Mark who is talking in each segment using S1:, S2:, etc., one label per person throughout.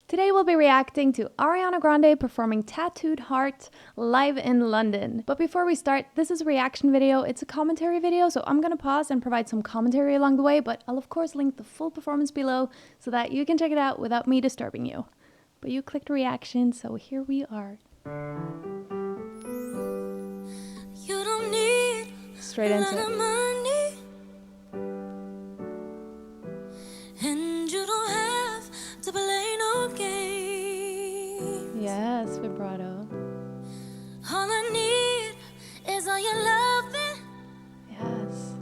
S1: Today we'll be reacting to Ariana Grande performing Tattooed Heart live in London. But before we start, this is a reaction video. It's a commentary video, so I'm gonna pause and provide some commentary along the way, but I'll of course link the full performance below so that you can check it out without me disturbing you. But you clicked reaction, so here we are.
S2: You don't need
S1: straight into it.
S2: money, and you don't have to play no game.
S1: Yes, vibrato.
S2: All I need is all your loving.
S1: Yes.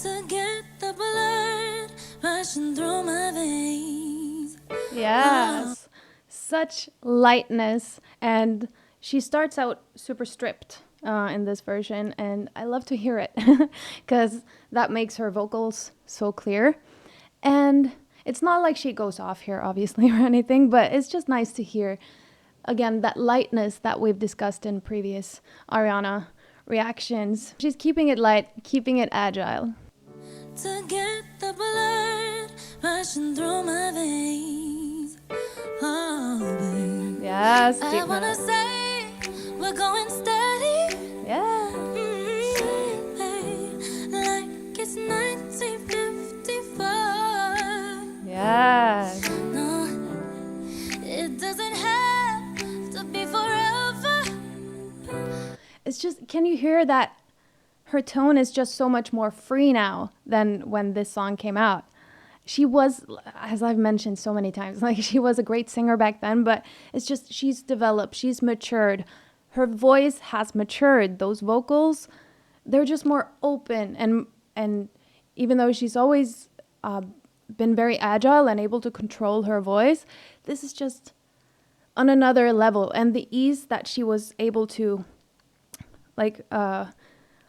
S2: To get the blood rushing through my veins.
S1: Yes. Such lightness, and she starts out super stripped in this version, and I love to hear it because that makes her vocals so clear. And it's not like she goes off here, obviously, or anything, but it's just nice to hear, again, that lightness that we've discussed in previous Ariana reactions. She's keeping it light, keeping it agile.
S2: To get the blood rushing through my veins. Oh, babe.
S1: Yes,
S2: I
S1: deep
S2: wanna
S1: note.
S2: say we're going steady.
S1: Yeah.
S2: Like it's 1955.
S1: Yes.
S2: No, it doesn't have to be forever.
S1: It's just, can you hear that her tone is just so much more free now than when this song came out? She was, as I've mentioned so many times, like she was a great singer back then, but it's just, she's developed, she's matured. Her voice has matured. Those vocals, they're just more open. And even though she's always been very agile and able to control her voice, this is just on another level. And the ease that she was able to, like,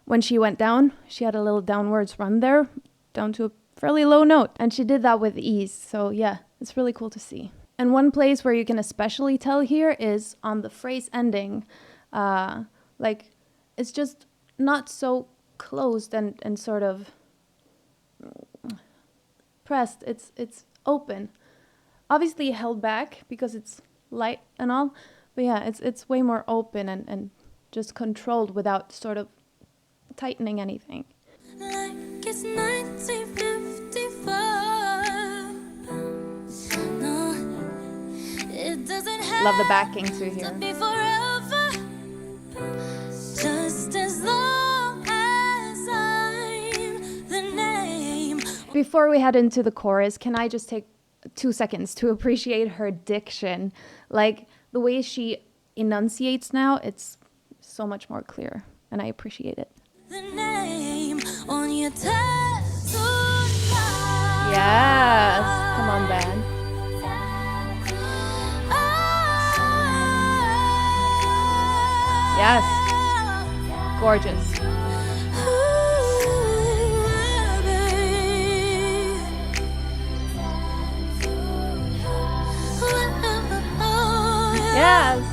S1: when she went down, she had a little downwards run there, down to a fairly low note, and she did that with ease. So yeah, it's really cool to see. And one place where you can especially tell here is on the phrase ending. Like, it's just not so closed and sort of pressed. It's open. Obviously held back because it's light and all, but yeah, it's way more open and just controlled without sort of tightening anything.
S2: Like it's 1955. No, it doesn't have
S1: Love the backing too
S2: to
S1: here.
S2: be forever. Just as long as I'm the name.
S1: Before we head into the chorus, can I just take 2 seconds to appreciate her diction? Like, the way she enunciates now, it's so much more clear, and I appreciate it.
S2: The name on your tattooed heart.
S1: Yes. Come on, band. Yes. Gorgeous. Yes.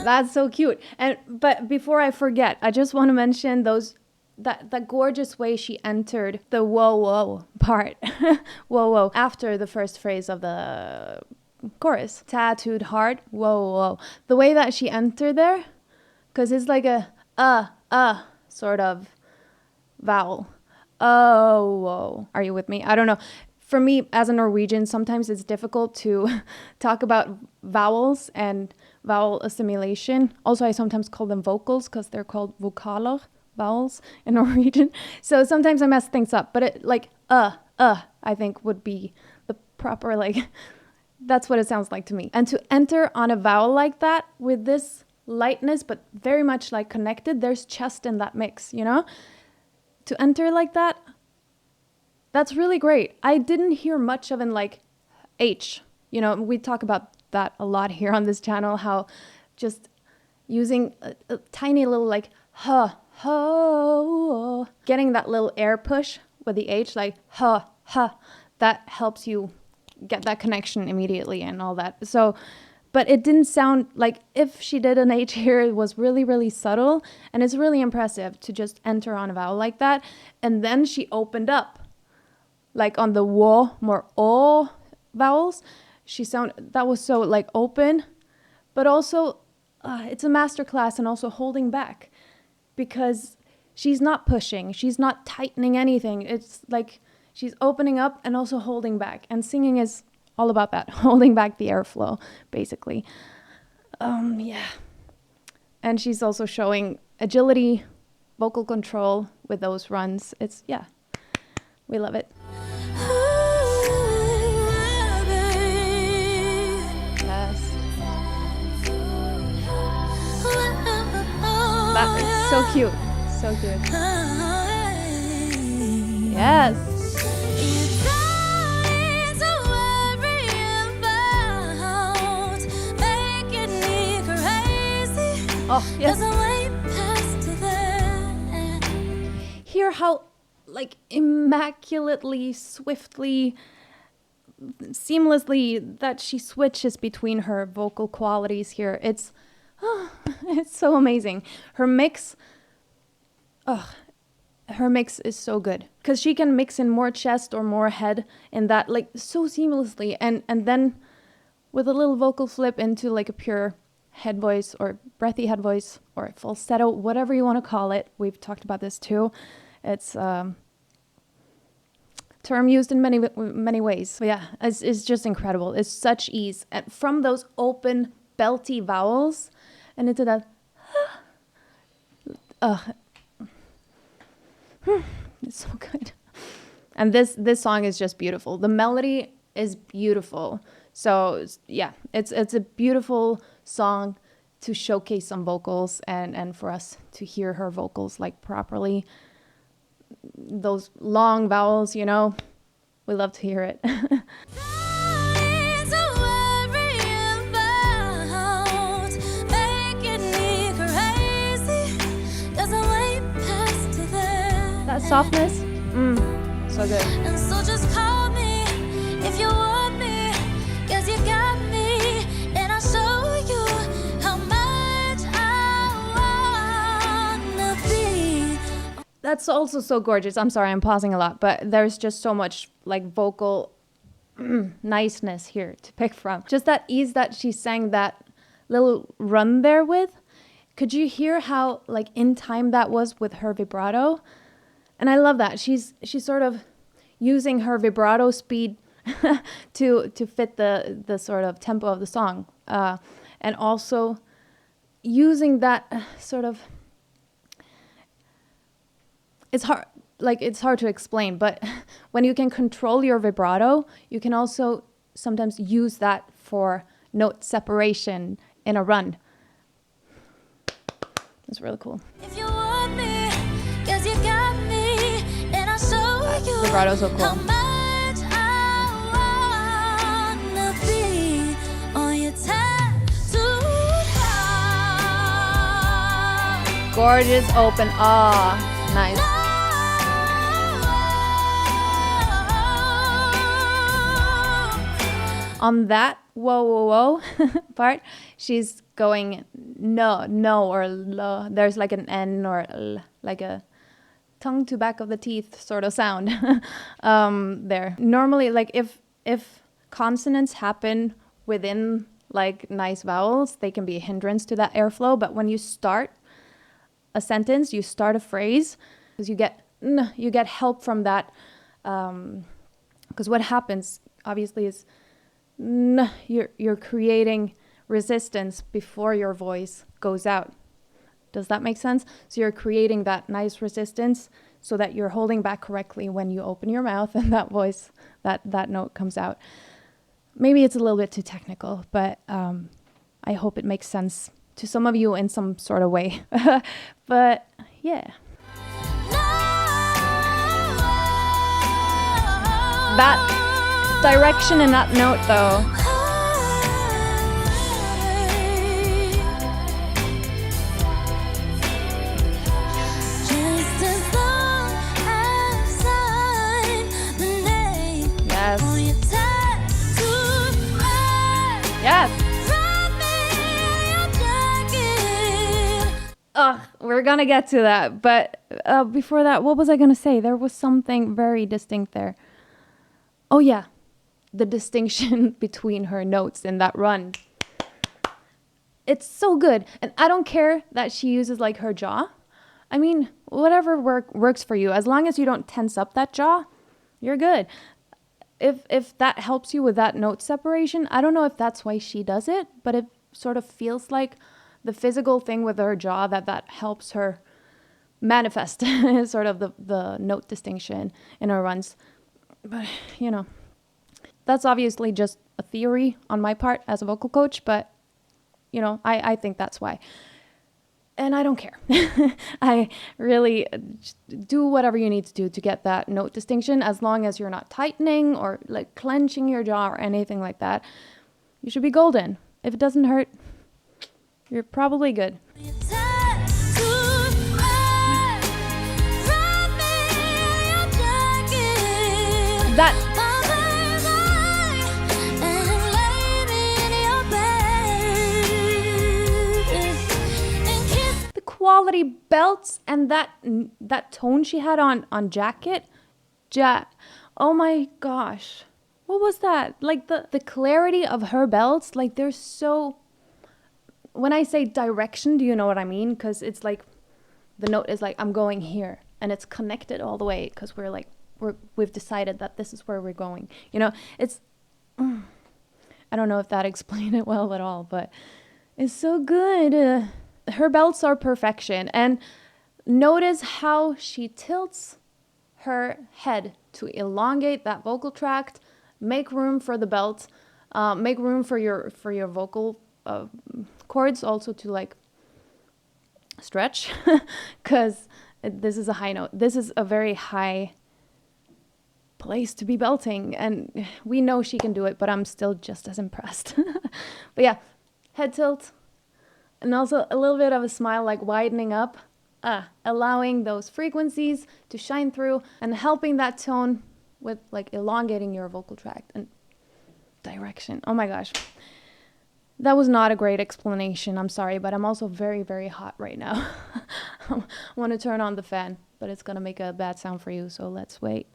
S1: That's so cute. But before I forget, I just want to mention that gorgeous way she entered the whoa whoa part. Whoa whoa. After the first phrase of the chorus. Tattooed heart, whoa whoa. The way that she entered there, because it's like a sort of vowel. Oh, whoa. Are you with me? I don't know. For me, as a Norwegian, sometimes it's difficult to talk about vowels and vowel assimilation. Also, I sometimes call them vocals because they're called vokaler, vowels in Norwegian. So sometimes I mess things up, but it like, I think would be the proper, like, that's what it sounds like to me. And to enter on a vowel like that with this lightness, but very much like connected, there's chest in that mix, you know? To enter like that, that's really great. I didn't hear much of in like H. You know, we talk about that a lot here on this channel, how just using a tiny little like getting that little air push with the H, like that helps you get that connection immediately and all that. So, but it didn't sound like, if she did an H here, it was really, really subtle. And it's really impressive to just enter on a vowel like that. And then she opened up, like on the wo, more oh, vowels. That was so like open, but also it's a masterclass and also holding back, because she's not pushing, she's not tightening anything. It's like she's opening up and also holding back. And singing is all about that, holding back the airflow, basically. Yeah. And she's also showing agility, vocal control with those runs. It's, yeah, we love it. Yes. That is so cute. So cute. Yes. Oh, yes. Hear how, like, immaculately, swiftly, seamlessly that she switches between her vocal qualities here. It's so amazing. Her mix is so good, because she can mix in more chest or more head in that, like, so seamlessly, and then with a little vocal flip into like a pure head voice or breathy head voice or falsetto, whatever you want to call it. We've talked about this too. It's term used in many ways. But yeah, it's just incredible. It's such ease, and from those open belty vowels and into that it's so good. And this song is just beautiful. The melody is beautiful. So yeah, it's a beautiful song to showcase some vocals and for us to hear her vocals like properly. Those long vowels, you know, we love to hear it. That softness, so good.
S2: And so just call me if you want me, 'cause you got me, and I'll show you how much I wanna be.
S1: That's also so gorgeous. I'm sorry, I'm pausing a lot, but there's just so much like vocal niceness here to pick from. Just that ease that she sang that little run there with. Could you hear how like in time that was with her vibrato? And I love that. She's sort of using her vibrato speed to fit the sort of tempo of the song. And also using that sort of, it's hard to explain, but when you can control your vibrato, you can also sometimes use that for note separation in a run. It's really cool.
S2: If you want me, 'cause you got me, and I'll show you
S1: Vibrato's so cool.
S2: how much I wanna be on your tattooed heart.
S1: Gorgeous open. Nice. On that whoa whoa whoa part, she's going no or lo. There's like an N or L, like a tongue to back of the teeth sort of sound there. Normally, like if consonants happen within like nice vowels, they can be a hindrance to that airflow. But when you start a sentence, you start a phrase, because you get help from that. Because what happens obviously is you're creating resistance before your voice goes out. Does that make sense? So you're creating that nice resistance so that you're holding back correctly when you open your mouth and that voice, that note comes out. Maybe it's a little bit too technical, but I hope it makes sense to some of you in some sort of way. But yeah. That direction in that note though.
S2: Just as long as I'm the name
S1: Yes.
S2: on your tattooed heart.
S1: Yes.
S2: Wrap me in your jacket.
S1: We're gonna get to that. But before that, what was I gonna say? There was something very distinct there. Oh yeah. the distinction between her notes in that run. It's so good. And I don't care that she uses like her jaw. I mean, whatever works for you. As long as you don't tense up that jaw, you're good. If that helps you with that note separation, I don't know if that's why she does it, but it sort of feels like the physical thing with her jaw that helps her manifest sort of the note distinction in her runs. But, you know, that's obviously just a theory on my part as a vocal coach, but, you know, I think that's why. And I don't care. I really do whatever you need to do to get that note distinction, as long as you're not tightening or like clenching your jaw or anything like that. You should be golden. If it doesn't hurt, you're probably good. That quality belts and that tone she had on jacket. Oh my gosh. What was that? Like the clarity of her belts, like they're so, when I say direction, do you know what I mean? Because it's like the note is like, I'm going here, and it's connected all the way because we've decided that this is where we're going. You know, it's I don't know if that explained it well at all, but it's so good. Her belts are perfection. And notice how she tilts her head to elongate that vocal tract, make room for the belt, make room for your vocal cords also to like stretch, because this is a high note. This is a very high place to be belting, and we know she can do it, but I'm still just as impressed. But yeah, head tilt. And also a little bit of a smile, like widening up, allowing those frequencies to shine through and helping that tone with like elongating your vocal tract and direction. Oh my gosh. That was not a great explanation. I'm sorry, but I'm also very, very hot right now. I want to turn on the fan, but it's going to make a bad sound for you, so let's wait.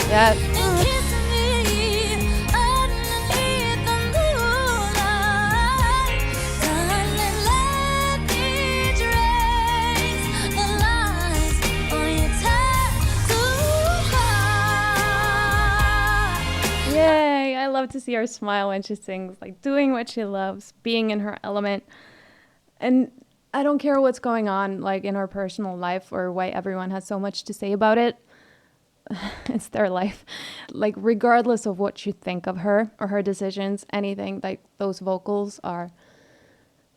S1: Yeah. Yay, I love to see her smile when she sings, like doing what she loves, being in her element. And I don't care what's going on like in her personal life or why everyone has so much to say about it. It's their life. Like, regardless of what you think of her or her decisions, anything, like those vocals are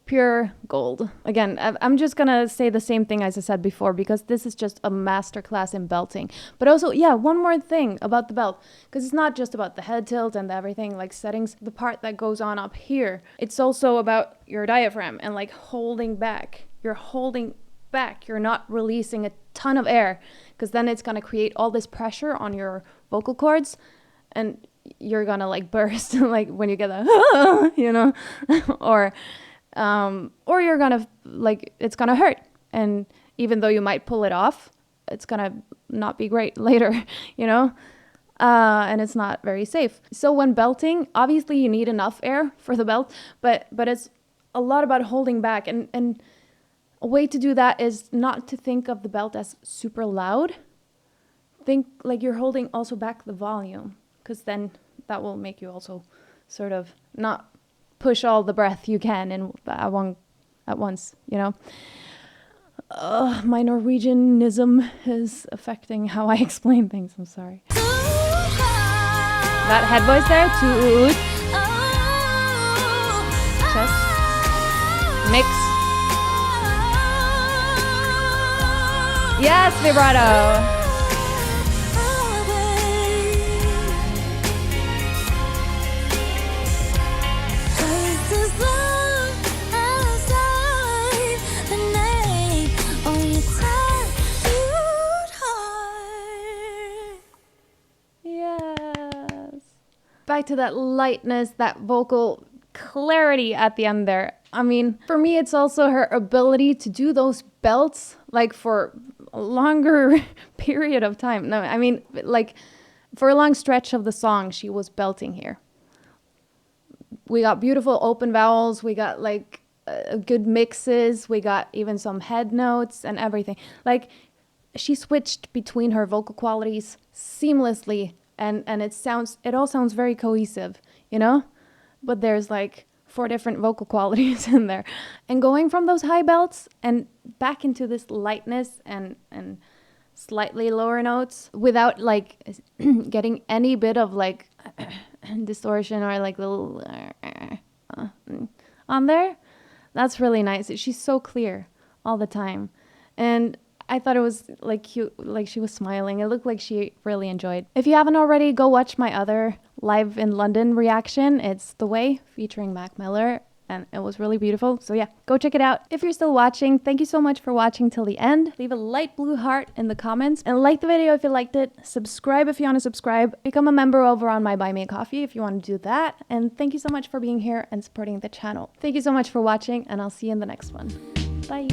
S1: pure gold. Again, I'm just gonna say the same thing as I said before, because this is just a masterclass in belting. But also, yeah, one more thing about the belt, because it's not just about the head tilt and everything, like settings, the part that goes on up here. It's also about your diaphragm and like holding back. You're holding back. You're not releasing a ton of air, because then it's going to create all this pressure on your vocal cords and you're going to like burst like when you get that, you know, or you're going to like, it's going to hurt. And even though you might pull it off, it's going to not be great later, you know, and it's not very safe. So when belting, obviously you need enough air for the belt, but it's a lot about holding back, and a way to do that is not to think of the belt as super loud. Think like you're holding also back the volume, because then that will make you also sort of not push all the breath you can at once, you know. My Norwegianism is affecting how I explain things. I'm sorry. That head voice there, toot, chest, mix. Yes, vibrato. Yes. Back to that lightness, that vocal clarity at the end there. I mean, for me, it's also her ability to do those belts like for a longer period of time. No, I mean, like for a long stretch of the song, she was belting here. We got beautiful open vowels. We got like good mixes. We got even some head notes and everything. Like she switched between her vocal qualities seamlessly, and it all sounds very cohesive, you know? But there's like 4 different vocal qualities in there. And going from those high belts and back into this lightness and slightly lower notes without like getting any bit of like distortion or like little on there. That's really nice. She's so clear all the time. And I thought it was like cute, like she was smiling. It looked like she really enjoyed. If you haven't already, go watch my other live in London reaction. It's The Way featuring Mac Miller, and it was really beautiful. So yeah, go check it out. If you're still watching, thank you so much for watching till the end. Leave a light blue heart in the comments and like the video if you liked it. Subscribe if you want to subscribe. Become a member over on my Buy Me a Coffee if you want to do that. And thank you so much for being here and supporting the channel. Thank you so much for watching, and I'll see you in the next one. Bye.